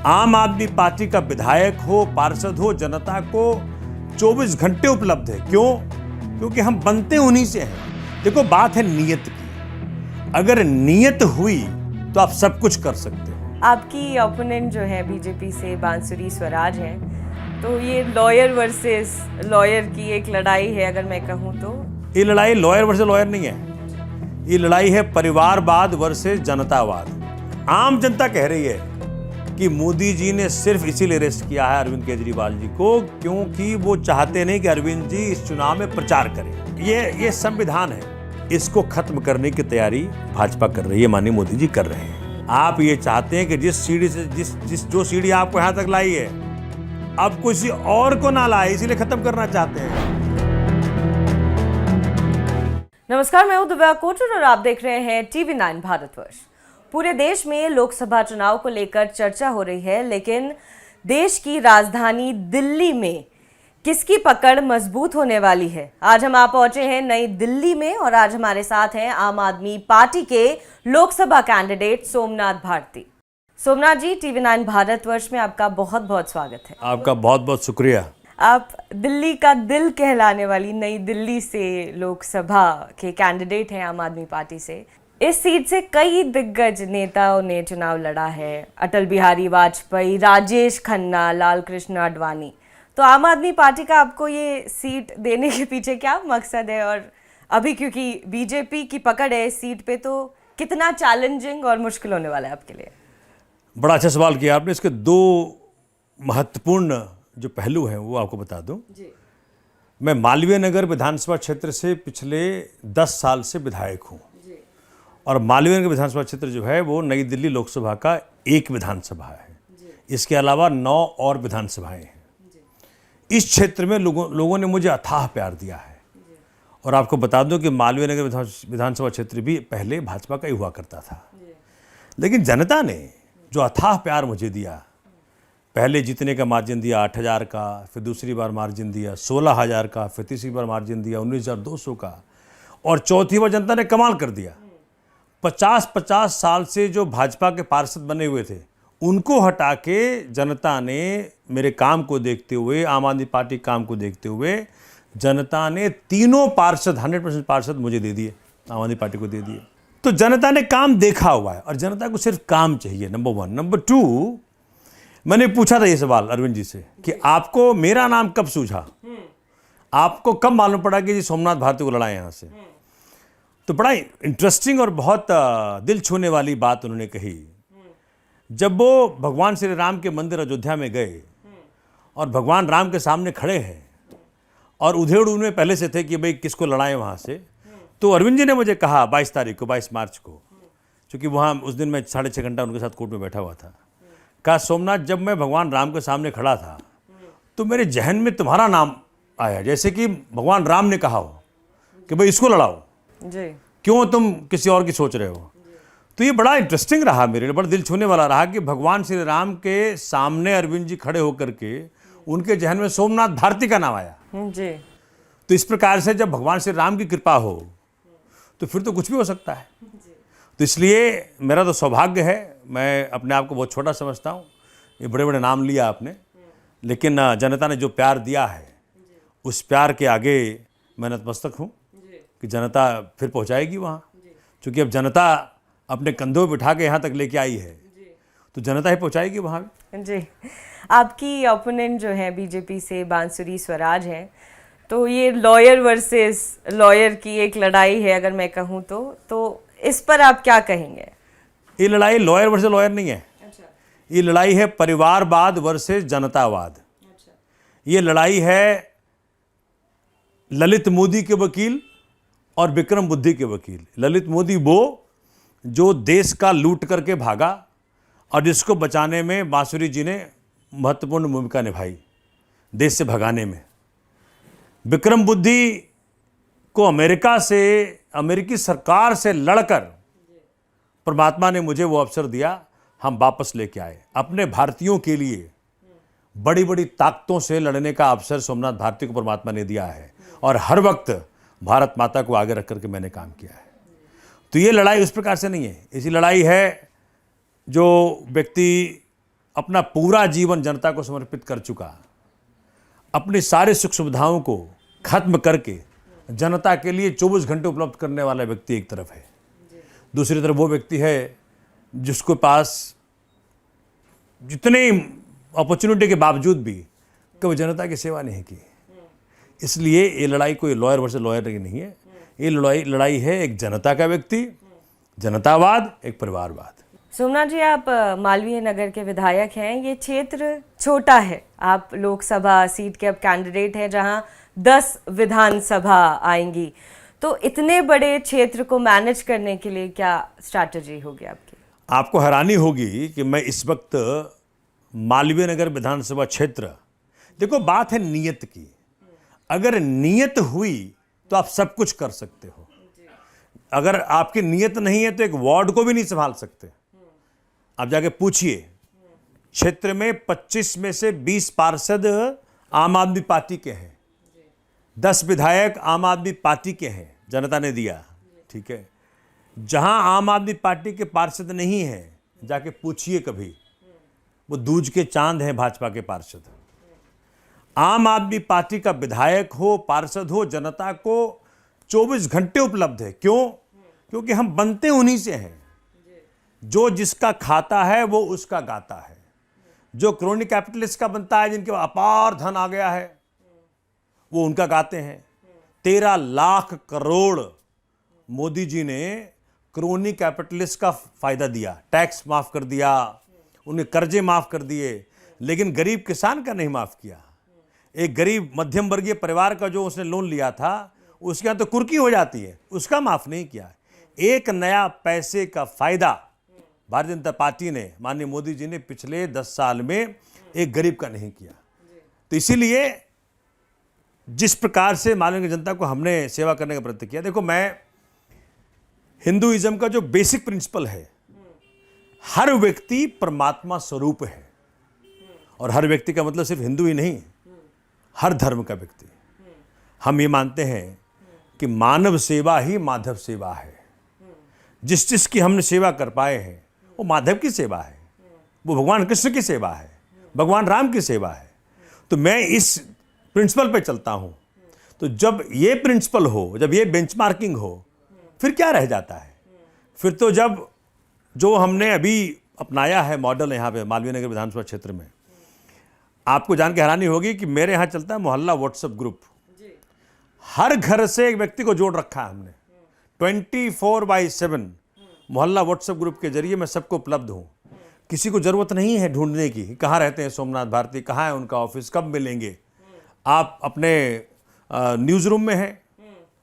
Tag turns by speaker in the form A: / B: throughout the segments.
A: आम आदमी पार्टी का विधायक हो, पार्षद हो, जनता को 24 घंटे उपलब्ध है। क्यों? क्योंकि हम बनते उन्हीं से हैं। देखो, बात है नीयत की। अगर नीयत हुई तो आप सब कुछ कर सकते हो।
B: आपकी ओपोनेंट जो है बीजेपी से बांसुरी स्वराज है, तो ये लॉयर वर्सेस लॉयर की एक लड़ाई है अगर मैं कहूँ तो।
A: ये लड़ाई लॉयर वर्सेस लॉयर नहीं है, ये लड़ाई है परिवारवाद वर्सेस जनतावाद। आम जनता कह रही है कि मोदी जी ने सिर्फ इसीलिए अरेस्ट किया है अरविंद केजरीवाल जी को क्योंकि वो चाहते नहीं कि अरविंद जी इस चुनाव में प्रचार करें। ये संविधान है, इसको खत्म करने की तैयारी भाजपा कर रही है, माननीय मोदी जी कर रहे हैं। आप ये चाहते हैं कि जिस सीढ़ी से जो सीढ़ी आपको यहाँ तक लाई है, अब किसी और को ना लाए, इसीलिए खत्म करना चाहते हैं।
B: नमस्कार, मैं हूं दिव्या कोटर और आप देख रहे हैं TV9 भारतवर्ष। पूरे देश में लोकसभा चुनाव को लेकर चर्चा हो रही है, लेकिन देश की राजधानी दिल्ली में किसकी पकड़ मजबूत होने वाली है? आज हम पहुंचे हैं नई दिल्ली में और आज हमारे साथ हैं आम आदमी पार्टी के लोकसभा कैंडिडेट सोमनाथ भारती। सोमनाथ जी, TV9 भारतवर्ष में आपका बहुत बहुत स्वागत है।
A: आपका बहुत बहुत शुक्रिया।
B: आप दिल्ली का दिल कहलाने वाली नई दिल्ली से लोकसभा के कैंडिडेट हैं आम आदमी पार्टी से। इस सीट से कई दिग्गज नेताओं ने चुनाव लड़ा है, अटल बिहारी वाजपेयी, राजेश खन्ना, लाल कृष्ण आडवाणी। तो आम आदमी पार्टी का आपको ये सीट देने के पीछे क्या मकसद है? और अभी क्योंकि बीजेपी की पकड़ है इस सीट पे, तो कितना चैलेंजिंग और मुश्किल होने वाला है आपके लिए?
A: बड़ा अच्छा सवाल किया आपने। इसके दो महत्वपूर्ण जो पहलू हैं वो आपको बता दूं।
B: जी।
A: मैं मालवीय नगर विधानसभा क्षेत्र से पिछले 10 साल से विधायक हूं और मालवीय नगर विधानसभा क्षेत्र जो है वो नई दिल्ली लोकसभा का एक विधानसभा है। इसके अलावा 9 और विधानसभाएं हैं। इस क्षेत्र में लोगों ने मुझे अथाह प्यार दिया है और आपको बता दूं कि मालवीय नगर विधानसभा क्षेत्र भी पहले भाजपा का ही हुआ करता था, लेकिन जनता ने जो अथाह प्यार मुझे दिया, पहले जीतने का मार्जिन दिया 8,000 का, फिर दूसरी बार मार्जिन दिया 16,000 का, फिर तीसरी बार मार्जिन दिया 19,200 का, और चौथी बार जनता ने कमाल कर दिया। 50-50 साल से जो भाजपा के पार्षद बने हुए थे उनको हटा के जनता ने मेरे काम को देखते हुए, आम आदमी पार्टी काम को देखते हुए, जनता ने तीनों पार्षद 100% पार्षद मुझे दे दिए, आम आदमी पार्टी को दे दिए। तो जनता ने काम देखा हुआ है और जनता को सिर्फ काम चाहिए, नंबर 1। नंबर 2, मैंने पूछा था ये सवाल अरविंद जी से कि आपको मेरा नाम कब सूझा, आपको कब मालूम पड़ा कि जी सोमनाथ भारती को लड़ा यहाँ से? तो बड़ा इंटरेस्टिंग और बहुत दिल छूने वाली बात उन्होंने कही। जब वो भगवान श्री राम के मंदिर अयोध्या में गए और भगवान राम के सामने खड़े हैं और उधेड़ उनमें पहले से थे कि भाई किसको लड़ाएं वहाँ से, तो अरविंद जी ने मुझे कहा 22 मार्च को, चूँकि वहाँ उस दिन मैं 6.5 घंटा उनके साथ कोर्ट में बैठा हुआ था, कहा सोमनाथ, जब मैं भगवान राम के सामने खड़ा था तो मेरे जहन में तुम्हारा नाम आया, जैसे कि भगवान राम ने कहा हो कि भाई इसको लड़ाओ
B: जी, क्यों
A: तुम किसी और की सोच रहे हो। तो ये बड़ा इंटरेस्टिंग रहा, मेरे लिए बड़ा दिल छूने वाला रहा कि भगवान श्री राम के सामने अरविंद जी खड़े होकर के उनके जहन में सोमनाथ भारती का नाम आया
B: जी।
A: तो इस प्रकार से जब भगवान श्री राम की कृपा हो तो फिर तो कुछ भी हो सकता है। तो इसलिए मेरा तो सौभाग्य है, मैं अपने आप को बहुत छोटा समझता हूँ। ये बड़े बड़े नाम लिया आपने, लेकिन जनता ने जो प्यार दिया है उस प्यार के आगे मैं नतमस्तक हूँ कि जनता फिर पहुँचाएगी वहाँ, क्योंकि अब जनता अपने कंधों पर बिठा के यहाँ तक लेके आई है तो जनता ही पहुँचाएगी वहाँ भी।
B: जी। आपकी ओपोनेंट जो है बीजेपी से बांसुरी स्वराज है, तो ये लॉयर वर्सेस लॉयर की एक लड़ाई है अगर मैं कहूँ तो इस पर आप क्या कहेंगे?
A: ये लड़ाई लॉयर वर्सेस लॉयर नहीं है।
B: अच्छा।
A: ये लड़ाई है परिवारवाद वर्सेस जनतावाद।
B: अच्छा।
A: ये लड़ाई है ललित मोदी के वकील और विक्रम बुद्धि के वकील। ललित मोदी वो जो देश का लूट करके भागा और जिसको बचाने में बांसुरी जी ने महत्वपूर्ण भूमिका निभाई, देश से भगाने में। विक्रम बुद्धि को अमेरिकी सरकार से लड़कर परमात्मा ने मुझे वो अवसर दिया, हम वापस लेके आए। अपने भारतीयों के लिए बड़ी बड़ी ताकतों से लड़ने का अवसर सोमनाथ भारती को परमात्मा ने दिया है और हर वक्त भारत माता को आगे रख करके मैंने काम किया है। तो ये लड़ाई उस प्रकार से नहीं है। ऐसी लड़ाई है जो व्यक्ति अपना पूरा जीवन जनता को समर्पित कर चुका, अपनी सारी सुख सुविधाओं को खत्म करके जनता के लिए 24 घंटे उपलब्ध करने वाला व्यक्ति एक तरफ है, दूसरी तरफ वो व्यक्ति है जिसके पास जितने अपॉर्चुनिटी के बावजूद भी कभी जनता की सेवा नहीं की। इसलिए ये लड़ाई कोई लॉयर वर्सेस लॉयर की नहीं है, ये लड़ाई है एक जनता का व्यक्ति, जनतावाद, एक परिवारवाद।
B: सोमनाथ जी, आप मालवीय नगर के विधायक हैं। ये क्षेत्र छोटा है, आप लोकसभा सीट के अब कैंडिडेट हैं जहां 10 विधानसभा आएंगी, तो इतने बड़े क्षेत्र को मैनेज करने के लिए क्या स्ट्रैटेजी होगी आपकी?
A: आपको हैरानी होगी कि मैं इस वक्त मालवीय नगर विधानसभा क्षेत्र, देखो बात है नीयत की, अगर नीयत हुई तो आप सब कुछ कर सकते हो, अगर आपकी नीयत नहीं है तो एक वार्ड को भी नहीं संभाल सकते। आप जाके पूछिए, क्षेत्र में 25 में से 20 पार्षद आम आदमी पार्टी के हैं, 10 विधायक आम आदमी पार्टी के हैं, जनता ने दिया, ठीक है। जहां आम आदमी पार्टी के पार्षद नहीं हैं, जाके पूछिए कभी, वो दूज के चांद हैं भाजपा के पार्षद। आम आदमी पार्टी का विधायक हो, पार्षद हो, जनता को 24 घंटे उपलब्ध है। क्यों? क्योंकि हम बनते उन्हीं से हैं। जो जिसका खाता है वो उसका गाता है। जो क्रोनी कैपिटलिस्ट का बनता है, जिनके अपार धन आ गया है, वो उनका गाते हैं। 13 लाख करोड़ मोदी जी ने क्रोनी कैपिटलिस्ट का फायदा दिया, टैक्स माफ कर दिया, उन्हें कर्जे माफ कर दिए, लेकिन गरीब किसान का नहीं माफ किया। एक गरीब मध्यम वर्गीय परिवार का जो उसने लोन लिया था, उसके यहाँ तो कुर्की हो जाती है, उसका माफ नहीं किया। एक नया पैसे का फायदा भारतीय जनता पार्टी ने, माननीय मोदी जी ने पिछले 10 साल में एक गरीब का नहीं किया। तो इसीलिए जिस प्रकार से माननीय जनता को हमने सेवा करने का प्रयत्न किया, देखो मैं हिंदुइज्म का जो बेसिक प्रिंसिपल है, हर व्यक्ति परमात्मा स्वरूप है, और हर व्यक्ति का मतलब सिर्फ हिंदू ही नहीं, हर धर्म का व्यक्ति। हम ये मानते हैं कि मानव सेवा ही माधव सेवा है। जिस जिसकी हमने सेवा कर पाए हैं वो माधव की सेवा है, वो भगवान कृष्ण की सेवा है, भगवान राम की सेवा है। तो मैं इस प्रिंसिपल पे चलता हूँ। तो जब ये प्रिंसिपल हो, जब ये बेंचमार्किंग हो, फिर क्या रह जाता है? फिर तो जब जो हमने अभी अपनाया है मॉडल यहाँ पे मालवीय नगर विधानसभा क्षेत्र में, आपको जान के हैरानी होगी कि मेरे यहाँ चलता है मोहल्ला व्हाट्सएप ग्रुप। हर घर से एक व्यक्ति को जोड़ रखा है हमने, 24/7 मोहल्ला व्हाट्सएप ग्रुप के जरिए मैं सबको उपलब्ध हूँ। किसी को ज़रूरत नहीं है ढूंढने की, कहाँ रहते हैं सोमनाथ भारती, कहाँ है उनका ऑफिस, कब मिलेंगे। आप अपने न्यूज़ रूम में हैं,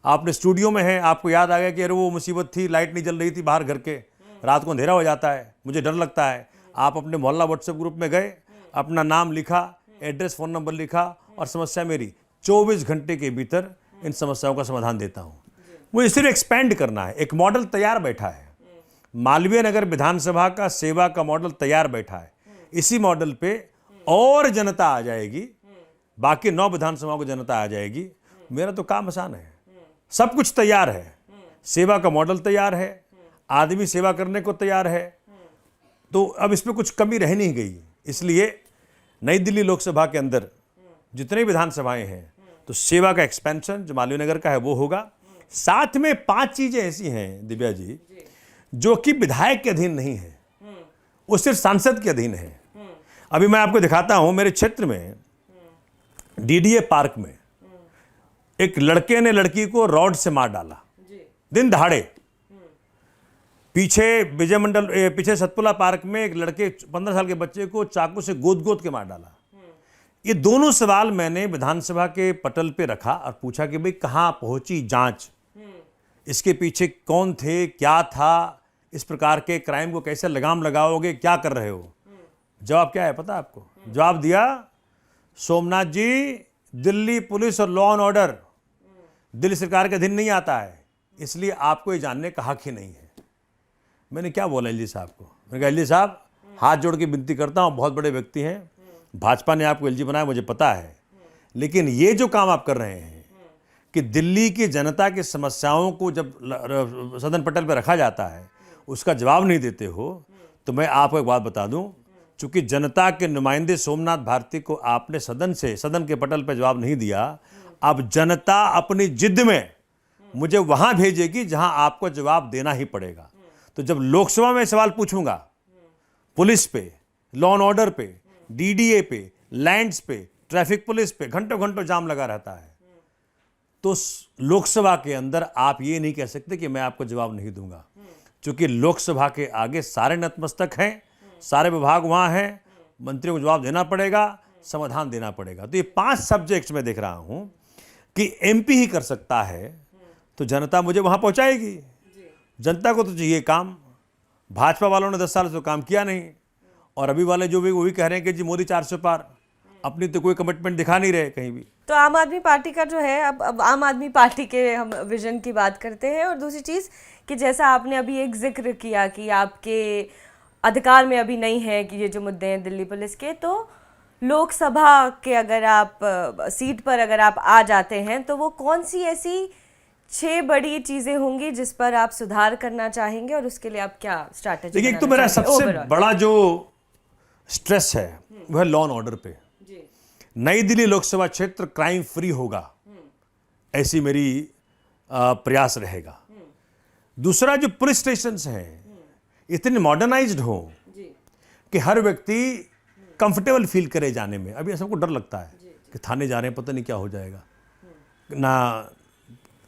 A: आपने स्टूडियो में हैं, आपको याद आ गया कि अरे वो मुसीबत थी, लाइट नहीं जल रही थी बाहर घर के, रात को अंधेरा हो जाता है, मुझे डर लगता है। आप अपने मोहल्ला व्हाट्सएप ग्रुप में गए, अपना नाम लिखा, एड्रेस, फ़ोन नंबर लिखा, और समस्या मेरी 24 घंटे के भीतर इन समस्याओं का समाधान देता हूँ। मुझे सिर्फ एक्सपेंड करना है। एक मॉडल तैयार बैठा है, मालवीय नगर विधानसभा का सेवा का मॉडल तैयार बैठा है। इसी मॉडल पे और जनता आ जाएगी, बाकी 9 विधानसभाओं को जनता आ जाएगी। मेरा तो काम आसान है, सब कुछ तैयार है, सेवा का मॉडल तैयार है, आदमी सेवा करने को तैयार है। तो अब इसमें कुछ कमी रह नहीं गई। इसलिए नई दिल्ली लोकसभा के अंदर जितने विधानसभाएं हैं, तो सेवा का एक्सपेंशन जो मालवीय नगर का है वो होगा। साथ में 5 चीजें ऐसी हैं दिव्या जी, जो कि विधायक के अधीन नहीं है, वो सिर्फ सांसद के अधीन है। अभी मैं आपको दिखाता हूं, मेरे क्षेत्र में डीडीए पार्क में एक लड़के ने लड़की को रॉड से मार डाला, दिन दहाड़े। पीछे सतपुला पार्क में एक लड़के 15 साल के बच्चे को चाकू से गोद के मार डाला। ये दोनों सवाल मैंने विधानसभा के पटल पे रखा और पूछा कि भाई कहाँ पहुंची जांच, इसके पीछे कौन थे, क्या था, इस प्रकार के क्राइम को कैसे लगाम लगाओगे, क्या कर रहे हो। जवाब क्या है पता आपको? जवाब दिया, सोमनाथ जी, दिल्ली पुलिस और लॉ एंड ऑर्डर दिल्ली सरकार के अधीन नहीं आता है, इसलिए आपको ये जानने का हक ही नहीं है। मैंने क्या बोला एलजी साहब को? मैंने कहा एलजी साहब, हाथ जोड़ के विनती करता हूँ, बहुत बड़े व्यक्ति हैं, भाजपा ने आपको एलजी बनाया मुझे पता है, लेकिन ये जो काम आप कर रहे हैं कि दिल्ली की जनता की समस्याओं को जब सदन पटल पर रखा जाता है उसका जवाब नहीं देते हो, तो मैं आपको एक बात बता दूं, चूंकि जनता के नुमाइंदे सोमनाथ भारती को आपने सदन के पटल पर जवाब नहीं दिया, अब जनता अपनी जिद में मुझे वहां भेजेगी जहां आपको जवाब देना ही पड़ेगा। तो जब लोकसभा में सवाल पूछूंगा पुलिस पे, लॉ एंड ऑर्डर पे, डीडीए पे, लैंड्स पे, ट्रैफिक पुलिस पे घंटों घंटों जाम लगा रहता है, तो लोकसभा के अंदर आप ये नहीं कह सकते कि मैं आपको जवाब नहीं दूंगा, क्योंकि लोकसभा के आगे सारे नतमस्तक हैं, सारे विभाग वहां हैं, मंत्रियों को जवाब देना पड़ेगा, समाधान देना पड़ेगा। तो ये 5 सब्जेक्ट्स में देख रहा हूं कि एमपी ही कर सकता है, तो जनता मुझे वहां पहुंचाएगी। जनता को तो चाहिए काम। भाजपा वालों ने 10 साल से तो काम किया नहीं, और अभी वाले जो भी वो भी कह रहे हैं कि जी मोदी 400 पार, अपनी तो कोई कमिटमेंट दिखा नहीं रहे कहीं भी।
B: तो आम आदमी पार्टी का जो है, अब आम आदमी पार्टी के हम विजन की बात करते हैं। और दूसरी चीज़ कि जैसा आपने अभी एक जिक्र किया कि आपके अधिकार में अभी नहीं है कि ये जो मुद्दे हैं दिल्ली पुलिस के, तो लोकसभा के अगर आप सीट पर अगर आप आ जाते हैं तो वो कौन सी ऐसी 6 बड़ी चीज़ें होंगी जिस पर आप सुधार करना चाहेंगे, और उसके लिए आप क्या स्ट्रैटेजी?
A: देखिए, एक तो मेरा सबसे बड़ा जो स्ट्रेस है वह है लॉ एंड ऑर्डर पे। नई दिल्ली लोकसभा क्षेत्र क्राइम फ्री होगा, ऐसी मेरी प्रयास रहेगा। दूसरा, जो पुलिस स्टेशन हैं इतने मॉडर्नाइज्ड हो कि हर व्यक्ति कंफर्टेबल फील करे जाने में। अभी सबको डर लगता है कि थाने जा रहे हैं, पता नहीं क्या हो जाएगा, ना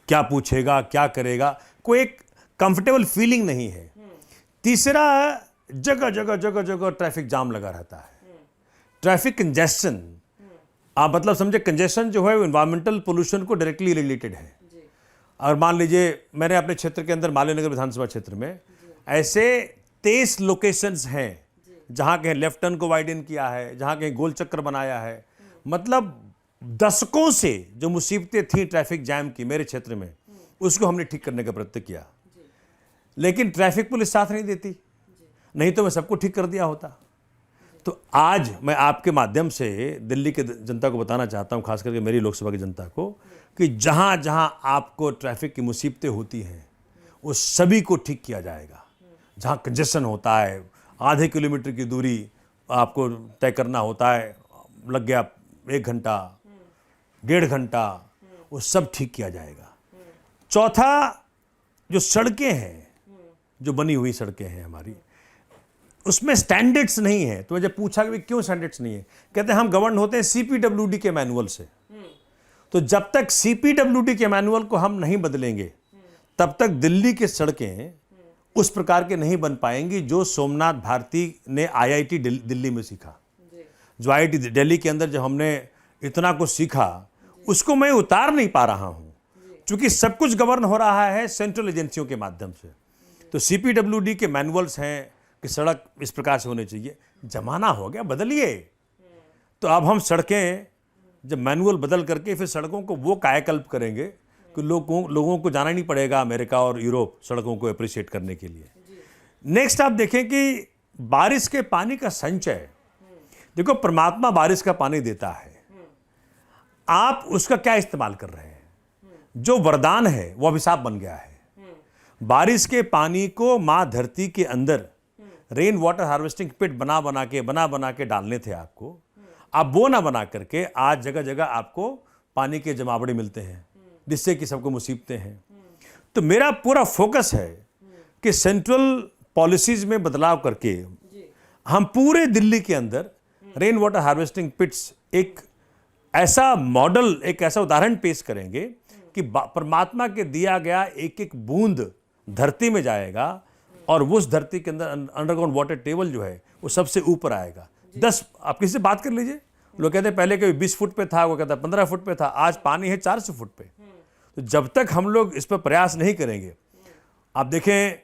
A: क्या पूछेगा, क्या करेगा, कोई एक कंफर्टेबल फीलिंग नहीं है। तीसरा, जगह जगह जगह जगह ट्रैफिक जाम लगा रहता है, ट्रैफिक कंजेशन। आप मतलब समझे, कंजेशन जो है वो एनवायरमेंटल पोल्यूशन को डायरेक्टली रिलेटेड है। और मान लीजिए मैंने अपने क्षेत्र के अंदर मालवीय नगर विधानसभा क्षेत्र में ऐसे 23 लोकेशंस हैं जहां कहीं लेफ्ट टर्न को वाइडन किया है, जहां कहीं गोल चक्कर बनाया है। मतलब दशकों से जो मुसीबतें थी ट्रैफिक जैम की मेरे क्षेत्र में, उसको हमने ठीक करने का प्रयत्न किया, लेकिन ट्रैफिक पुलिस साथ नहीं देती, नहीं तो मैं सबको ठीक कर दिया होता। तो आज मैं आपके माध्यम से दिल्ली के जनता को बताना चाहता हूं, खास करके मेरी लोकसभा की जनता को, कि जहां जहां आपको ट्रैफिक की मुसीबतें होती हैं उस सभी को ठीक किया जाएगा। जहां कंजेशन होता है, आधे किलोमीटर की दूरी आपको तय करना होता है, लग गया 1 घंटा 1.5 घंटा, वो सब ठीक किया जाएगा। चौथा, जो सड़कें हैं, जो बनी हुई सड़कें हैं हमारी, उसमें स्टैंडर्ड्स नहीं है। तो मैं जब पूछा कि क्यों स्टैंडर्ड्स नहीं है, कहते हैं हम गवर्न होते हैं सीपीडब्ल्यूडी के मैनुअल से। तो जब तक सीपीडब्ल्यूडी के मैनुअल को हम नहीं बदलेंगे तब तक दिल्ली की सड़कें उस प्रकार के नहीं बन पाएंगी जो सोमनाथ भारती ने आईआईटी दिल्ली में सीखा। जो आईआईटी दिल्ली के अंदर जब हमने इतना कुछ सीखा, उसको मैं उतार नहीं पा रहा हूं, क्योंकि सब कुछ गवर्न हो रहा है सेंट्रल एजेंसियों के माध्यम से। तो सीपीडब्ल्यूडी के मैनुअल्स हैं कि सड़क इस प्रकार से होनी चाहिए। जमाना हो गया, बदलिए। तो अब हम सड़कें जब मैनुअल बदल करके फिर सड़कों को वो कायाकल्प करेंगे कि लोगों को जाना नहीं पड़ेगा अमेरिका और यूरोप सड़कों को अप्रिशिएट करने के लिए। नेक्स्ट, आप देखें कि बारिश के पानी का संचय। देखो, परमात्मा बारिश का पानी देता है, आप उसका क्या इस्तेमाल कर रहे हैं? जो वरदान है वो अभिशाप बन गया है। बारिश के पानी को माँ धरती के अंदर रेन वाटर हार्वेस्टिंग पिट बना बना के डालने थे आपको। आप वो ना बना करके आज जगह जगह आपको पानी के जमावड़े मिलते हैं, जिससे कि सबको मुसीबतें हैं। तो मेरा पूरा फोकस है कि सेंट्रल पॉलिसीज में बदलाव करके हम पूरे दिल्ली के अंदर रेन वाटर हार्वेस्टिंग पिट्स, एक ऐसा मॉडल, एक ऐसा उदाहरण पेश करेंगे कि परमात्मा के दिया गया एक एक बूंद धरती में जाएगा और उस धरती के अंदर अंडरग्राउंड वाटर टेबल जो है वो सबसे ऊपर आएगा। 10, आप किसी से बात कर लीजिए, लोग कहते हैं पहले कभी 20 फुट पे था, वो कहता है 15 फुट पे था, आज पानी है 400 फुट पे। तो जब तक हम लोग इस पर प्रयास नहीं करेंगे, आप देखें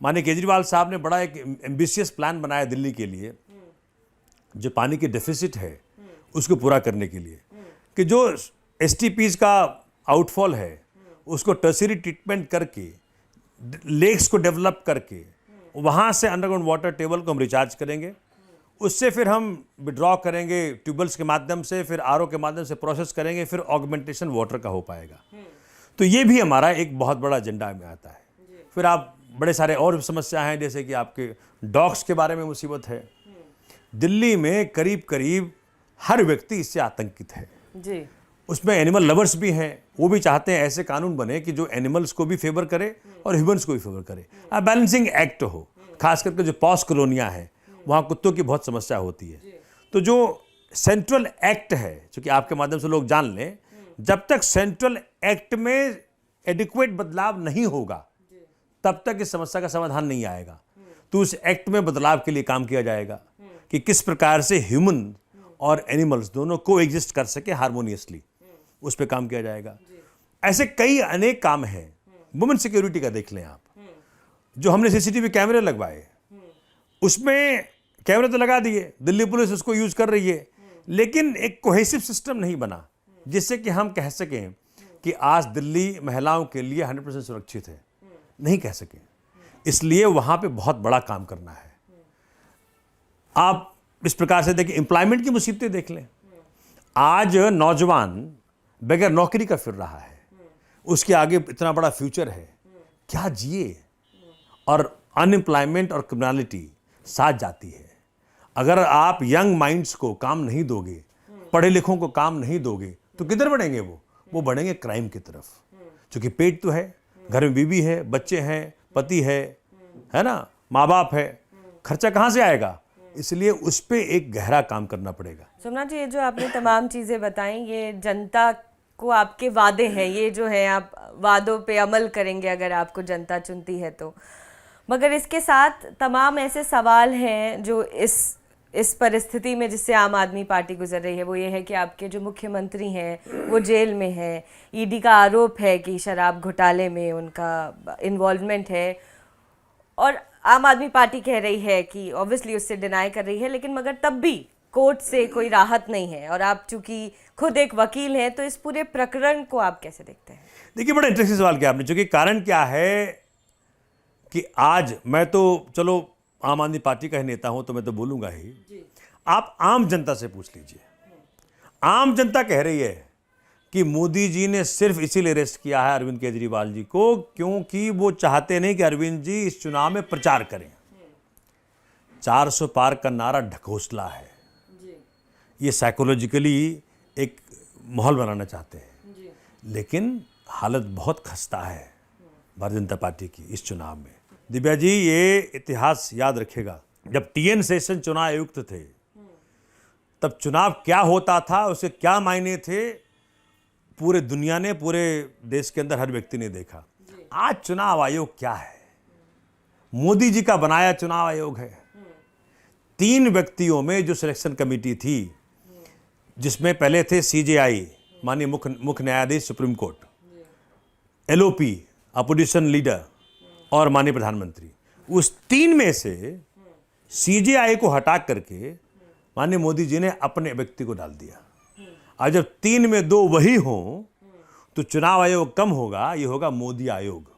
A: माननीय केजरीवाल साहब ने बड़ा एक एम्बिशियस प्लान बनाया दिल्ली के लिए, जो पानी की डेफिसिट है उसको पूरा करने के लिए, कि जो एसटीपीज का आउटफॉल है उसको टर्शियरी ट्रीटमेंट करके, लेक्स को डेवलप करके, वहाँ से अंडरग्राउंड वाटर टेबल को हम रिचार्ज करेंगे, उससे फिर हम विड्रॉ करेंगे ट्यूबवेल्स के माध्यम से, फिर आरओ के माध्यम से प्रोसेस करेंगे, फिर ऑगमेंटेशन वाटर का हो पाएगा। तो ये भी हमारा एक बहुत बड़ा एजेंडा में आता है। फिर आप बड़े सारे और समस्या हैं, जैसे कि आपके डॉग्स के बारे में मुसीबत है, दिल्ली में करीब करीब हर व्यक्ति इससे आतंकित है।
B: जी।
A: उसमें एनिमल लवर्स भी हैं, वो भी चाहते हैं ऐसे कानून बने कि जो एनिमल्स को भी फेवर करे और ह्यूमंस को भी फेवर करे, बैलेंसिंग एक्ट हो। खास करके जो पॉश कॉलोनियाँ हैं वहाँ कुत्तों की बहुत समस्या होती है। तो जो सेंट्रल एक्ट है, चूँकि आपके माध्यम से लोग जान लें, जब तक सेंट्रल एक्ट में एडिक्वेट बदलाव नहीं होगा तब तक इस समस्या का समाधान नहीं आएगा। तो उस एक्ट में बदलाव के लिए काम किया जाएगा कि किस प्रकार से ह्यूमन और एनिमल्स दोनों को एग्जिस्ट कर सके हार्मोनियसली, उस पर काम किया जाएगा। ऐसे कई अनेक काम हैं। वुमेन सिक्योरिटी का देख लें आप, जो हमने सीसीटीवी कैमरे लगवाए, उसमें कैमरे तो लगा दिए, दिल्ली पुलिस उसको यूज कर रही है, लेकिन एक कोहेसिव सिस्टम नहीं बना जिससे कि हम कह सकें कि आज दिल्ली महिलाओं के लिए 100% सुरक्षित है। नहीं कह सके, इसलिए वहां पे बहुत बड़ा काम करना है। आप इस प्रकार से देखिए, एम्प्लॉयमेंट की मुसीबतें देख लें। आज नौजवान बगैर नौकरी का फिर रहा है, उसके आगे इतना बड़ा फ्यूचर है, क्या जिए। और अनएम्प्लॉयमेंट और क्रिमिनलिटी साथ जाती है। अगर आप यंग माइंड्स को काम नहीं दोगे, पढ़े लिखों को काम नहीं दोगे, तो किधर बढ़ेंगे वो बढ़ेंगे क्राइम की तरफ। क्योंकि पेट तो है, घर में बीवी है, बच्चे हैं, पति है ना, माँ बाप है, खर्चा कहाँ से आएगा? इसलिए उस पर एक गहरा काम करना पड़ेगा।
B: सोमनाथ जी, ये जो आपने तमाम चीज़ें बताई, ये जनता को आपके वादे हैं, ये जो है आप वादों पे अमल करेंगे अगर आपको जनता चुनती है तो। मगर इसके साथ तमाम ऐसे सवाल हैं जो इस परिस्थिति में जिससे आम आदमी पार्टी गुजर रही है, वो ये है कि आपके जो मुख्यमंत्री हैं वो जेल में हैं। ईडी का आरोप है कि शराब घोटाले में उनका इन्वॉल्वमेंट है, और आम आदमी पार्टी कह रही है कि ऑब्वियसली उससे डिनाई कर रही है, लेकिन मगर तब भी कोर्ट से कोई राहत नहीं है। और आप चूंकि खुद एक वकील हैं, तो इस पूरे प्रकरण को आप कैसे देखते हैं?
A: देखिए, बड़ा इंटरेस्टिंग सवाल किया आपने। चूंकि कारण क्या है कि आज मैं तो चलो आम आदमी पार्टी का ही नेता हूं, तो मैं तो बोलूंगा ही। आप आम जनता से पूछ लीजिए, आम जनता कह रही है कि मोदी जी ने सिर्फ इसीलिए अरेस्ट किया है अरविंद केजरीवाल जी को क्योंकि वो चाहते नहीं कि अरविंद जी इस चुनाव में प्रचार करें। 400 पार का नारा ढकोसला है। ये साइकोलॉजिकली एक माहौल बनाना चाहते हैं, लेकिन हालत बहुत खस्ता है भारतीय जनता पार्टी की इस चुनाव में। दिव्या जी, ये इतिहास याद रखेगा, जब टीएन शेषन चुनाव आयुक्त थे तब चुनाव क्या होता था, उसके क्या मायने थे, पूरे दुनिया ने, पूरे देश के अंदर हर व्यक्ति ने देखा। आज चुनाव आयोग क्या है? मोदी जी का बनाया चुनाव आयोग है। 3 व्यक्तियों में जो सिलेक्शन कमेटी थी, जिसमें पहले थे सीजेआई माननीय मुख्य न्यायाधीश supreme court, LOP opposition leader और माननीय प्रधानमंत्री, उस 3 में से सीजेआई को हटा करके माननीय मोदी जी ने अपने व्यक्ति को डाल दिया। आज जब 3 में 2 वही हों तो चुनाव आयोग कम होगा, ये होगा मोदी आयोग।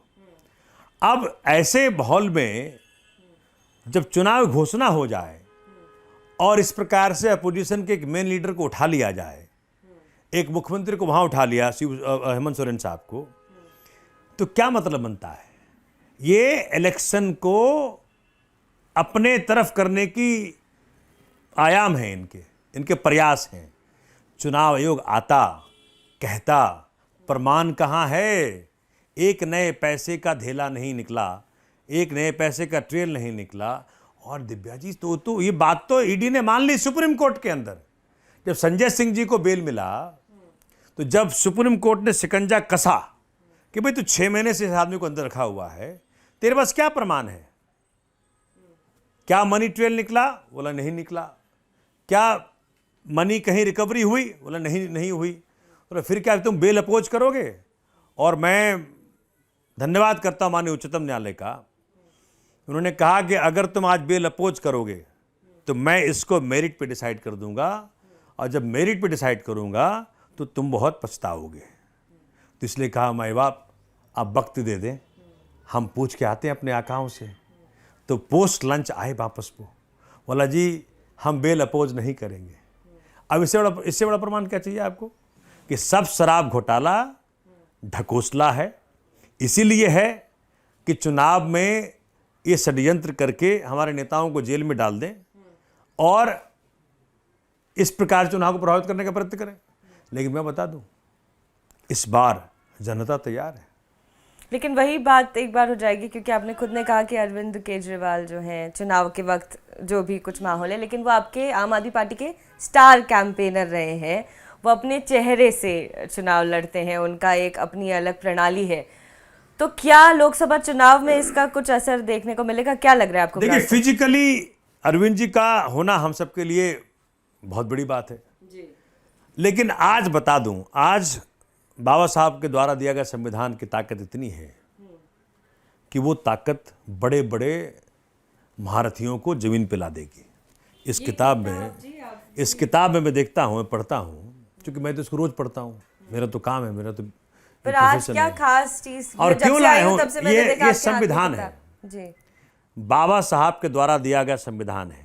A: अब ऐसे माहौल में जब चुनाव घोषणा हो जाए और इस प्रकार से अपोजिशन के एक मेन लीडर को उठा लिया जाए, एक मुख्यमंत्री को वहां उठा लिया, हेमंत सोरेन साहब को, तो क्या मतलब बनता है? ये इलेक्शन को अपने तरफ करने की आयाम है, इनके प्रयास हैं। चुनाव आयोग आता, कहता, प्रमाण कहाँ है? एक नए पैसे का धेला नहीं निकला, एक नए पैसे का ट्रेल नहीं निकला। और दिव्या जी, तो ये बात तो ईडी ने मान ली सुप्रीम कोर्ट के अंदर। जब संजय सिंह जी को बेल मिला, तो जब सुप्रीम कोर्ट ने शिकंजा कसा कि भाई तू 6 महीने से इस आदमी को अंदर रखा हुआ है, तेरे पास क्या प्रमाण है? क्या मनी ट्रेल निकला? बोला नहीं निकला। क्या मनी कहीं रिकवरी हुई? बोला नहीं हुई। बोला फिर क्या तुम बेल अपोज करोगे? और मैं धन्यवाद करता हूं माननीय उच्चतम न्यायालय का, उन्होंने कहा कि अगर तुम आज बेल अपोज करोगे तो मैं इसको मेरिट पे डिसाइड कर दूंगा, और जब मेरिट पे डिसाइड करूंगा तो तुम बहुत पछताओगे। तो इसलिए कहा माई बाप आप वक्त दे दें, हम पूछ के आते हैं अपने आकाओं से। तो पोस्ट लंच आए वापस वो, बोला जी हम बेल अपोज नहीं करेंगे। अब इससे बड़ा प्रमाण क्या चाहिए आपको कि सब शराब घोटाला ढकोसला है, इसीलिए है कि चुनाव में ये षड्यंत्र करके हमारे नेताओं को जेल में डाल दें और इस प्रकार चुनाव को प्रभावित करने का प्रयत्न करें। लेकिन मैं बता दूं, इस बार जनता तैयार है।
B: लेकिन वही बात एक बार हो जाएगी, क्योंकि आपने खुद ने कहा कि अरविंद केजरीवाल जो हैं चुनाव के वक्त जो भी कुछ माहौल है, लेकिन वो आपके आम आदमी पार्टी के स्टार कैंपेनर रहे हैं। वो अपने चेहरे से चुनाव लड़ते हैं, उनका एक अपनी अलग प्रणाली है। तो क्या लोकसभा चुनाव में इसका कुछ असर देखने को मिलेगा? क्या लग रहा है आपको?
A: देखिए, फिजिकली अरविंद जी का होना हम सबके लिए बहुत बड़ी बात है जी। लेकिन आज बता दूं, आज बाबा साहब के द्वारा दिया गया संविधान की ताकत इतनी है कि वो ताकत बड़े बड़े महारथियों को जमीन पे ला देगी। इस किताब में मैं देखता हूँ, मैं पढ़ता हूँ, क्योंकि मैं तो इसको रोज पढ़ता हूँ, मेरा तो काम है, मेरा तो
B: पर आज क्या खास चीज
A: और क्यों लाए हूँ, ये संविधान है
B: जी,
A: बाबा साहब के द्वारा दिया गया संविधान है।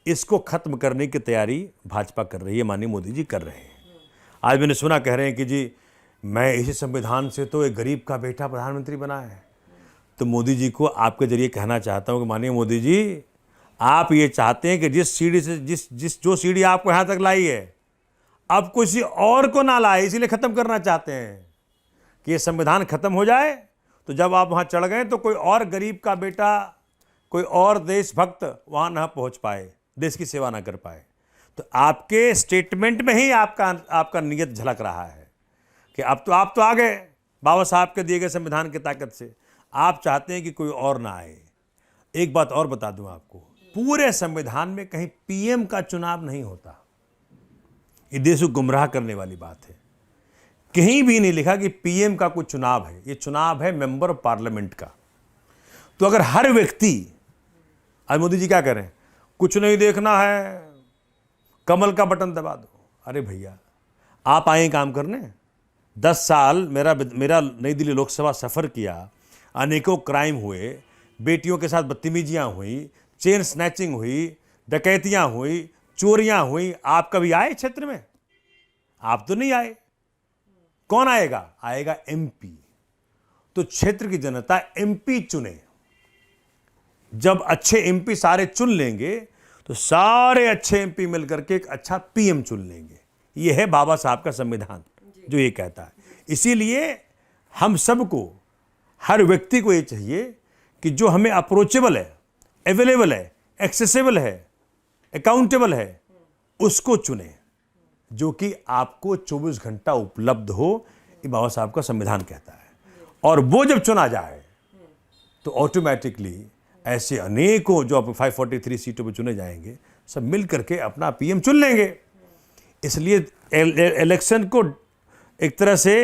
A: इसको खत्म करने की तैयारी भाजपा कर रही है, माननीय मोदी जी कर रहे हैं। आज मैंने सुना कह रहे हैं कि जी मैं इसी संविधान से तो एक गरीब का बेटा प्रधानमंत्री बना है। तो मोदी जी को आपके जरिए कहना चाहता हूं कि माननीय मोदी जी, आप ये चाहते हैं कि जिस सीढ़ी से जो सीढ़ी आपको यहाँ तक लाई है, अब किसी और को ना लाए, इसीलिए ख़त्म करना चाहते हैं कि ये संविधान खत्म हो जाए। तो जब आप वहाँ चढ़ गए तो कोई और गरीब का बेटा, कोई और देशभक्त वहाँ ना पहुँच पाए, देश की सेवा ना कर पाए। तो आपके स्टेटमेंट में ही आपका नियत झलक रहा है कि अब तो आप तो आ गए बाबा साहब के दिए गए संविधान की ताकत से। आप चाहते हैं कि कोई और ना आए। एक बात और बता दूं आपको, पूरे संविधान में कहीं पीएम का चुनाव नहीं होता। ये देश को गुमराह करने वाली बात है। कहीं भी नहीं लिखा कि पीएम का कोई चुनाव है। ये चुनाव है मेंबर ऑफ पार्लियामेंट का। तो अगर हर व्यक्ति, आज मोदी जी क्या करें, कुछ नहीं देखना है, कमल का बटन दबा दो। अरे भैया, आप आए काम करने। 10 साल मेरा नई दिल्ली लोकसभा सफ़र किया, अनेकों क्राइम हुए, बेटियों के साथ बदतमीजियाँ हुई, चेन स्नैचिंग हुई, डकैतियाँ हुई, चोरियाँ हुई। आप कभी आए क्षेत्र में? आप तो नहीं आए। कौन आएगा? आएगा एमपी। तो क्षेत्र की जनता एमपी चुने। जब अच्छे एमपी सारे चुन लेंगे तो सारे अच्छे एमपी मिलकर के एक अच्छा पीएम चुन लेंगे। ये है बाबा साहब का संविधान जो ये कहता है। इसीलिए हम सबको, हर व्यक्ति को ये चाहिए कि जो हमें अप्रोचेबल है, अवेलेबल है, एक्सेसिबल है, अकाउंटेबल है, उसको चुने, जो कि आपको 24 घंटा उपलब्ध हो। ये बाबा साहब का संविधान कहता है। और वो जब चुना जाए तो ऑटोमेटिकली ऐसे अनेकों जो अब 543 सीटों पर चुने जाएंगे, सब मिल करके अपना पीएम चुन लेंगे। इसलिए इलेक्शन को एक तरह से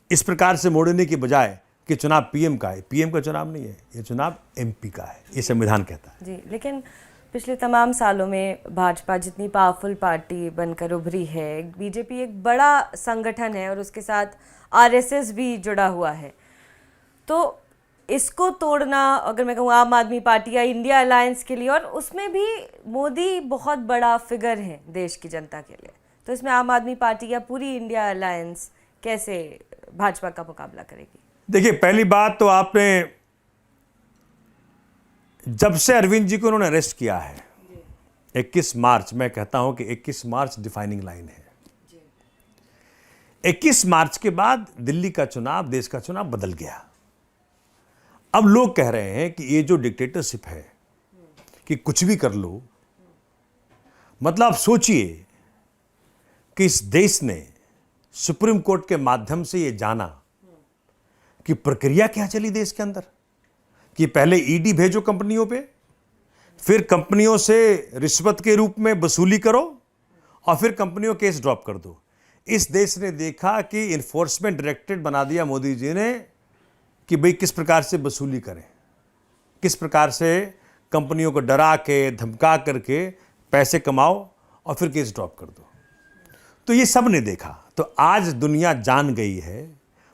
A: इस प्रकार से मोड़ने की बजाय कि चुनाव पीएम का है, पीएम का चुनाव नहीं है, ये चुनाव एमपी का है, ये संविधान कहता है
B: जी। लेकिन पिछले तमाम सालों में भाजपा जितनी पावरफुल पार्टी बनकर उभरी है, बीजेपी एक बड़ा संगठन है और उसके साथ आरएसएस भी जुड़ा हुआ है। तो इसको तोड़ना, अगर मैं कहूँ आम आदमी पार्टी या इंडिया अलायंस के लिए, और उसमें भी मोदी बहुत बड़ा फिगर है देश की जनता के लिए, तो इसमें आम आदमी पार्टी या पूरी इंडिया अलायंस कैसे भाजपा का मुकाबला करेगी?
A: देखिए, पहली बात तो आपने, जब से अरविंद जी को उन्होंने अरेस्ट किया है 21 मार्च, मैं कहता हूं कि 21 मार्च डिफाइनिंग लाइन है। 21 मार्च के बाद दिल्ली का चुनाव, देश का चुनाव बदल गया। अब लोग कह रहे हैं कि ये जो डिक्टेटरशिप है कि कुछ भी कर लो, मतलब आप सोचिए कि इस देश ने सुप्रीम कोर्ट के माध्यम से ये जाना कि प्रक्रिया क्या चली देश के अंदर, कि पहले ईडी भेजो कंपनियों पे, फिर कंपनियों से रिश्वत के रूप में वसूली करो और फिर कंपनियों केस ड्रॉप कर दो। इस देश ने देखा कि इन्फोर्समेंट डायरेक्टरेट बना दिया मोदी जी ने कि भाई किस प्रकार से वसूली करें, किस प्रकार से कंपनियों को डरा के, धमका करके पैसे कमाओ और फिर केस ड्रॉप कर दो। तो ये सब ने देखा। तो आज दुनिया जान गई है,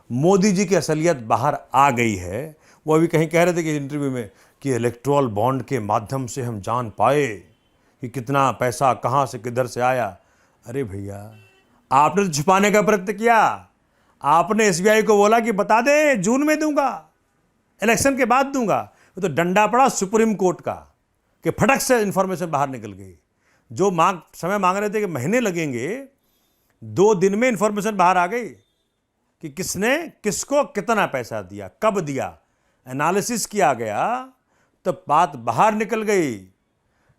A: मोदी जी की असलियत बाहर आ गई है। वो अभी कहीं कह रहे थे कि इंटरव्यू में कि इलेक्टोरल बॉन्ड के माध्यम से हम जान पाए कि कितना पैसा कहाँ से किधर से आया। अरे भैया, आपने तो छुपाने का प्रयत्न किया। आपने एसबीआई को बोला कि बता दे, जून में दूंगा, इलेक्शन के बाद दूंगा। तो डंडा पड़ा सुप्रीम कोर्ट का कि फटक से इंफॉर्मेशन बाहर निकल गई। जो समय मांग रहे थे कि महीने लगेंगे, 2 दिन में इंफॉर्मेशन बाहर आ गई कि किसने किसको कितना पैसा दिया, कब दिया। एनालिसिस किया गया तो बात बाहर निकल गई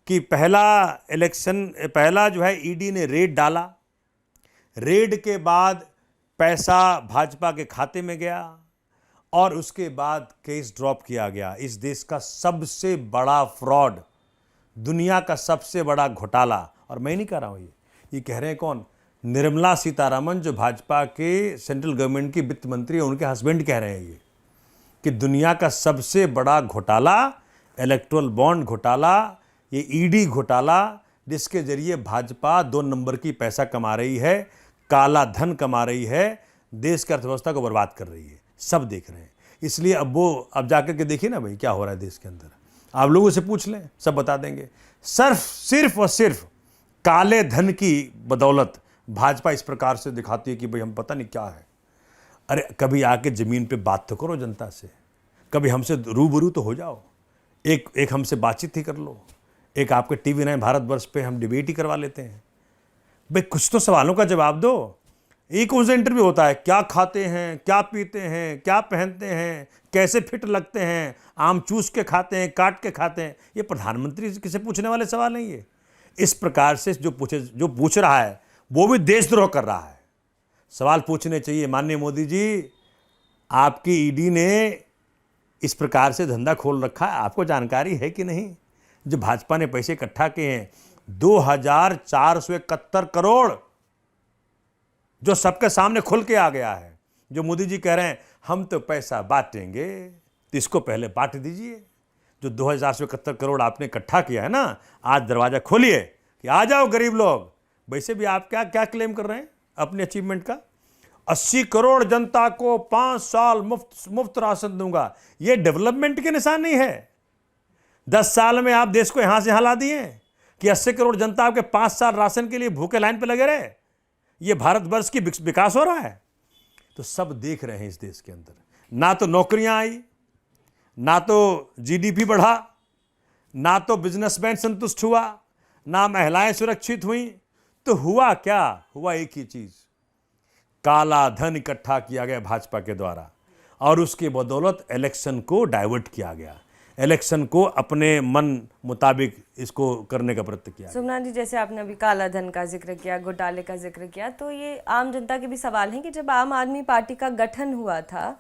A: कि पहला जो है ईडी ने रेड डाला, रेड के बाद पैसा भाजपा के खाते में गया और उसके बाद केस ड्रॉप किया गया। इस देश का सबसे बड़ा फ्रॉड, दुनिया का सबसे बड़ा घोटाला। और मैं नहीं कह रहा हूँ, ये कह रहे हैं कौन? निर्मला सीतारमण, जो भाजपा के सेंट्रल गवर्नमेंट की वित्त मंत्री है, उनके हस्बैंड कह रहे हैं ये कि दुनिया का सबसे बड़ा घोटाला, इलेक्टोरल बॉन्ड घोटाला, ये ईडी घोटाला, जिसके जरिए भाजपा 2 नंबर की पैसा कमा रही है, काला धन कमा रही है, देश की अर्थव्यवस्था को बर्बाद कर रही है। सब देख रहे हैं। इसलिए अब जाकर के देखिए ना भाई क्या हो रहा है देश के अंदर। आप लोगों से पूछ लें, सब बता देंगे। सिर्फ और सिर्फ काले धन की बदौलत भाजपा इस प्रकार से दिखाती है कि भाई हम पता नहीं क्या है। अरे कभी आके ज़मीन पे बात तो करो जनता से, कभी हमसे रूबरू तो हो जाओ, एक हमसे बातचीत ही कर लो। एक आपके टीवी 9 भारतवर्ष पे हम डिबेट ही करवा लेते हैं। भाई कुछ तो सवालों का जवाब दो। एक कौन सा इंटरव्यू होता है? क्या खाते हैं, क्या पीते हैं, क्या पहनते हैं, कैसे फिट लगते हैं, आम चूस के खाते हैं, काट के खाते हैं? ये प्रधानमंत्री किसे पूछने वाले सवाल नहीं है। इस प्रकार से जो पूछ रहा है वो भी देशद्रोह कर रहा है। सवाल पूछने चाहिए, माननीय मोदी जी, आपकी ईडी ने इस प्रकार से धंधा खोल रखा है, आपको जानकारी है कि नहीं? जो भाजपा ने पैसे इकट्ठा किए हैं 2471 करोड़, जो सबके सामने खुल के आ गया है। जो मोदी जी कह रहे हैं हम तो पैसा बांटेंगे, तो इसको पहले बांट दीजिए। जो 2471 करोड़ आपने इकट्ठा किया है ना, आज दरवाजा खोलिए कि आ जाओ गरीब लोग। वैसे भी आप क्या क्या क्लेम कर रहे हैं अपने अचीवमेंट का? 80 करोड़ जनता को 5 साल मुफ्त राशन दूंगा। ये डेवलपमेंट के निशान नहीं है। 10 साल में आप देश को यहां से हला दिए कि 80 करोड़ जनता आपके 5 साल राशन के लिए भूखे लाइन पे लगे रहे। ये भारतवर्ष की विकास हो रहा है? तो सब देख रहे हैं इस देश के अंदर। ना तो नौकरियां आई, ना तो जीडीपी बढ़ा, ना तो बिजनेसमैन संतुष्ट हुआ, ना महिलाएं सुरक्षित हुई। तो हुआ क्या? हुआ एक ही चीज, काला धन इकट्ठा किया गया भाजपा के द्वारा और उसके बदौलत इलेक्शन को डाइवर्ट किया गया, इलेक्शन को अपने मन मुताबिक इसको करने का प्रयत्न किया।
B: सोमनाथ जी, जैसे आपने अभी काला धन का जिक्र किया, घोटाले का जिक्र किया, तो ये आम जनता के भी सवाल हैं कि जब आम आदमी पार्टी का गठन हुआ था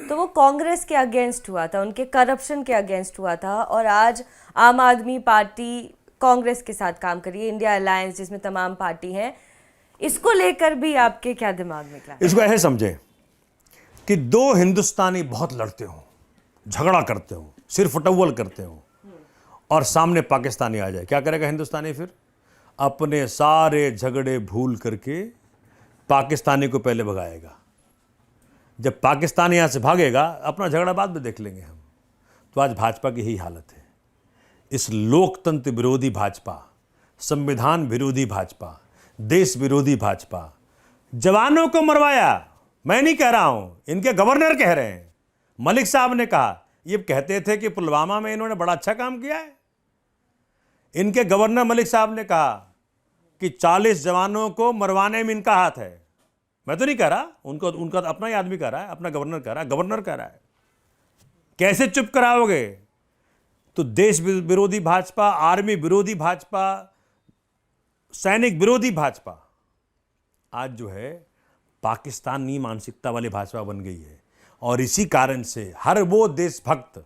B: तो वो कांग्रेस के अगेंस्ट हुआ था, उनके करप्शन के अगेंस्ट हुआ था, और आज आम आदमी पार्टी कांग्रेस के साथ काम करिए, इंडिया अलायंस जिसमें तमाम पार्टी हैं, इसको लेकर भी आपके क्या दिमाग में क्या है?
A: इसको ऐसे समझें कि 2 हिंदुस्तानी बहुत लड़ते हो, झगड़ा करते हो, सिर फटव्वल करते हो, और सामने पाकिस्तानी आ जाए, क्या करेगा हिंदुस्तानी? फिर अपने सारे झगड़े भूल करके पाकिस्तानी को पहले भगाएगा। जब पाकिस्तानी यहाँ से भागेगा, अपना झगड़ा बाद में देख लेंगे हम। तो आज भाजपा की यही हालत है। इस लोकतंत्र विरोधी भाजपा, संविधान विरोधी भाजपा, देश विरोधी भाजपा, जवानों को मरवाया। मैं नहीं कह रहा हूं, इनके गवर्नर कह रहे हैं। मलिक साहब ने कहा, ये कहते थे कि पुलवामा में इन्होंने बड़ा अच्छा काम किया है। इनके गवर्नर मलिक साहब ने कहा कि 40 जवानों को मरवाने में इनका हाथ है। मैं तो नहीं कह रहा, उनका अपना ही आदमी कह रहा है, अपना गवर्नर कह रहा है, गवर्नर कह रहा है। कैसे चुप कराओगे? तो देश विरोधी भाजपा, आर्मी विरोधी भाजपा, सैनिक विरोधी भाजपा आज जो है पाकिस्तानी मानसिकता वाली भाजपा बन गई है। और इसी कारण से हर वो देशभक्त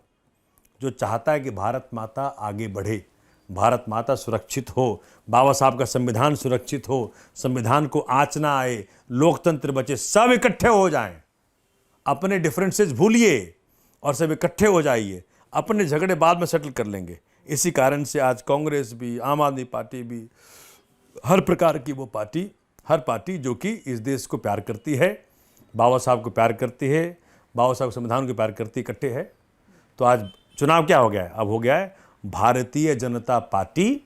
A: जो चाहता है कि भारत माता आगे बढ़े, भारत माता सुरक्षित हो, बाबा साहब का संविधान सुरक्षित हो, संविधान को आँच ना आए, लोकतंत्र बचे, सब इकट्ठे हो जाएं। अपने डिफरेंसेस भूलिए और सब इकट्ठे हो जाइए, अपने झगड़े बाद में सेटल कर लेंगे। इसी कारण से आज कांग्रेस भी, आम आदमी पार्टी भी, हर प्रकार की वो पार्टी, हर पार्टी जो कि इस देश को प्यार करती है, बाबा साहब को प्यार करती है, बाबा साहब संविधान को प्यार करती, इकट्ठे है। तो आज चुनाव क्या हो गया है? अब हो गया है भारतीय जनता पार्टी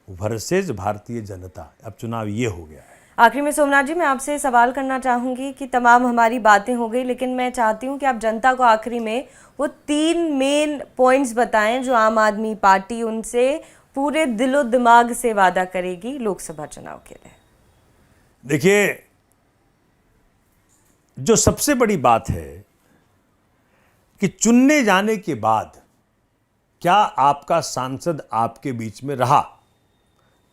A: वर्सेज भारतीय जनता। अब चुनाव ये हो गया है।
B: आखिर में सोमनाथ जी, मैं आपसे सवाल करना चाहूँगी कि तमाम हमारी बातें हो गई, लेकिन मैं चाहती हूँ कि आप जनता को आखिरी में वो 3 मेन पॉइंट्स बताएं जो आम आदमी पार्टी उनसे पूरे दिलो दिमाग से वादा करेगी लोकसभा चुनाव के लिए?
A: देखिए, जो सबसे बड़ी बात है कि चुनने जाने के बाद क्या आपका सांसद आपके बीच में रहा,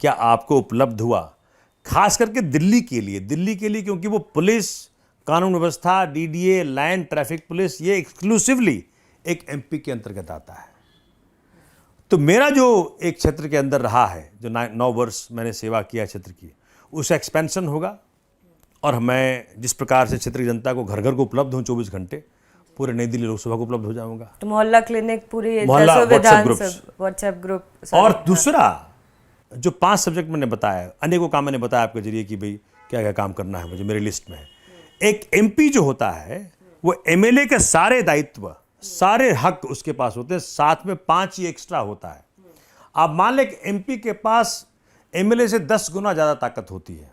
A: क्या आपको उपलब्ध हुआ, खास करके दिल्ली के लिए, क्योंकि वो पुलिस, कानून व्यवस्था, डीडीए, लाइन ट्रैफिक पुलिस, ये एक्सक्लूसिवली एक एमपी के अंतर्गत आता है। तो मेरा जो एक क्षेत्र के अंदर रहा है, जो 9 वर्ष मैंने सेवा किया क्षेत्र की, उसका एक्सपेंशन होगा और मैं जिस प्रकार से क्षेत्र की जनता को घर घर को उपलब्ध हूँ 24 घंटे, पूरे नई दिल्ली लोकसभा को उपलब्ध हो जाऊंगा।
B: तो मोहल्ला क्लिनिक, पूरी
A: मोहल्ला
B: व्हाट्सएप ग्रुप
A: और दूसरा जो 5 सब्जेक्ट मैंने बताया, अनेकों काम मैंने बताया आपके जरिए कि भाई क्या क्या काम करना है मुझे, मेरी लिस्ट में है। एक एमपी जो होता है वो एमएलए के सारे दायित्व, सारे हक उसके पास होते हैं, साथ में 5 ही एक्स्ट्रा होता है। आप मान लें कि एमपी के पास एमएलए से 10 गुना ज्यादा ताकत होती है।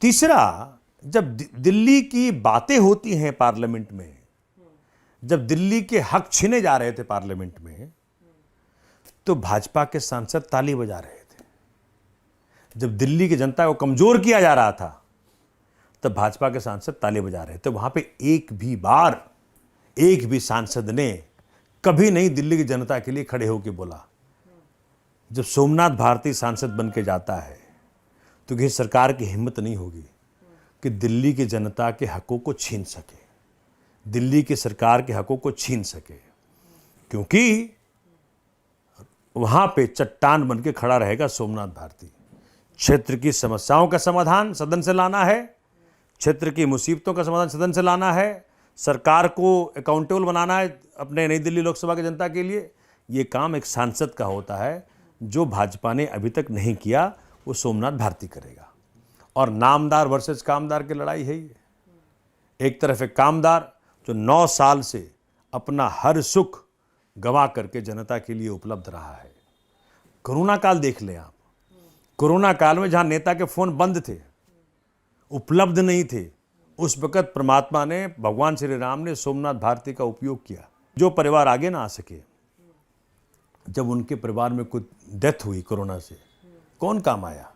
A: तीसरा, जब दिल्ली की बातें होती हैं पार्लियामेंट में, जब दिल्ली के हक छीने जा रहे थे पार्लियामेंट में, तो भाजपा के सांसद ताली बजा रहे थे। जब दिल्ली की जनता को कमजोर किया जा रहा था, तब भाजपा के सांसद ताली बजा रहे थे। वहां पे एक भी सांसद ने कभी नहीं दिल्ली की जनता के लिए खड़े होकर बोला। जब सोमनाथ भारती सांसद बन के जाता है तो किसी सरकार की हिम्मत नहीं होगी कि दिल्ली की जनता के हकों को छीन सके, दिल्ली की सरकार के हकों को छीन सके, क्योंकि वहां पे चट्टान बन के खड़ा रहेगा सोमनाथ भारती। क्षेत्र की समस्याओं का समाधान सदन से लाना है, क्षेत्र की मुसीबतों का समाधान सदन से लाना है, सरकार को अकाउंटेबल बनाना है अपने नई दिल्ली लोकसभा की जनता के लिए। ये काम एक सांसद का होता है, जो भाजपा ने अभी तक नहीं किया, वो सोमनाथ भारती करेगा। और नामदार वर्सेस कामदार की लड़ाई है ये। एक तरफ एक कामदार जो 9 साल से अपना हर सुख गंवा करके जनता के लिए उपलब्ध रहा है। कोरोना काल देख लें आप, कोरोना काल में जहां नेता के फोन बंद थे, उपलब्ध नहीं थे, उस वक्त परमात्मा ने, भगवान श्री राम ने सोमनाथ भारती का उपयोग किया। जो परिवार आगे ना आ सके, जब उनके परिवार में कुछ डेथ हुई कोरोना से, कौन काम आया?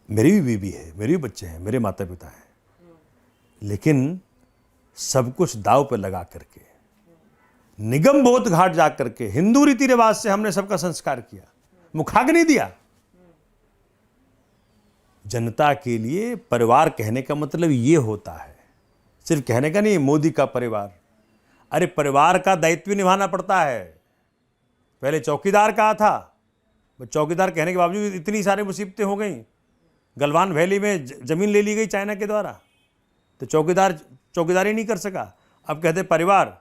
A: मेरी भी बीवी है, मेरे भी बच्चे हैं, मेरे माता पिता हैं, लेकिन सब कुछ दाव पे लगा करके, निगम बोध घाट जा करके हिंदू रीति रिवाज से हमने सबका संस्कार किया, मुखाग्नि दिया। जनता के लिए परिवार कहने का मतलब ये होता है, सिर्फ कहने का नहीं, मोदी का परिवार। अरे परिवार का दायित्व निभाना पड़ता है। पहले चौकीदार कहा था, चौकीदार कहने के बावजूद इतनी सारी मुसीबतें हो गई। गलवान वैली में जमीन ले ली गई चाइना के द्वारा, तो चौकीदारी नहीं कर सका। अब कहते परिवार,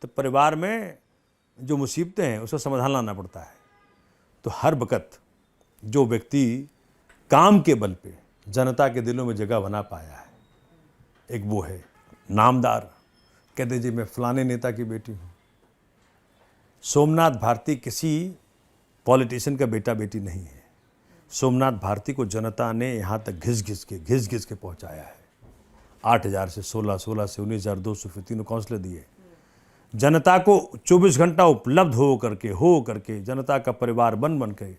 A: तो परिवार में जो मुसीबतें हैं उसका समाधान लाना पड़ता है। तो हर वक्त जो व्यक्ति काम के बल पे जनता के दिलों में जगह बना पाया है, एक वो है नामदार। कहते जी मैं फलाने नेता की बेटी हूँ। सोमनाथ भारती किसी पॉलिटिशियन का बेटा बेटी नहीं है। सोमनाथ भारती को जनता ने यहाँ तक घिस घिस के पहुँचाया है। 8,000 से 16, 16 से 19,200 फिर 3 काउंसलर दिए। जनता को 24 घंटा उपलब्ध हो करके जनता का परिवार बन के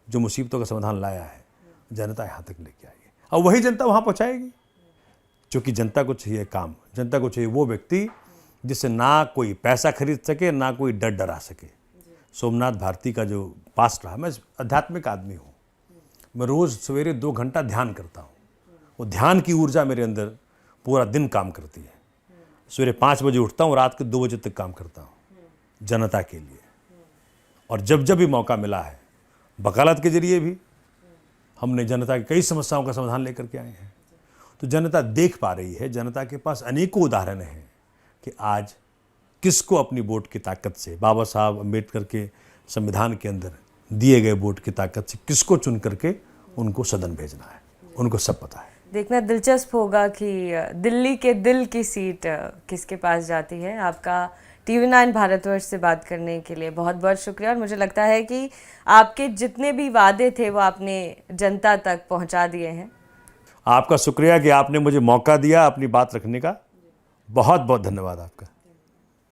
A: जो मुसीबतों का समाधान लाया है, जनता यहाँ तक लेके आई है, और वही जनता वहाँ पहुँचाएगी। क्योंकि जनता को चाहिए काम, जनता को चाहिए वो व्यक्ति जिससे ना कोई पैसा खरीद सके, ना कोई डर डरा सके। सोमनाथ भारती का जो पास्ट रहा, मैं आध्यात्मिक आदमी हूँ, मैं रोज़ सवेरे 2 घंटा ध्यान करता हूँ। वो ध्यान की ऊर्जा मेरे अंदर पूरा दिन काम करती है। सवेरे 5 बजे उठता हूँ, रात के 2 बजे तक काम करता हूँ जनता के लिए। और जब भी मौका मिला है, वकालत के जरिए भी हमने जनता की कई समस्याओं का समाधान लेकर के आए हैं। तो जनता देख पा रही है, जनता के पास अनेकों उदाहरण हैं कि आज किसको अपनी वोट की ताकत से, बाबा साहब अम्बेडकर के संविधान के अंदर दिए गए वोट की ताकत से किसको चुन करके उनको सदन भेजना है, उनको सब पता है।
B: देखना दिलचस्प होगा कि दिल्ली के दिल की सीट किसके पास जाती है। आपका TV9 भारतवर्ष से बात करने के लिए बहुत बहुत शुक्रिया। और मुझे लगता है कि आपके जितने भी वादे थे वो आपने जनता तक पहुंचा दिए हैं।
A: आपका शुक्रिया कि आपने मुझे मौका दिया अपनी बात रखने का। बहुत बहुत धन्यवाद आपका।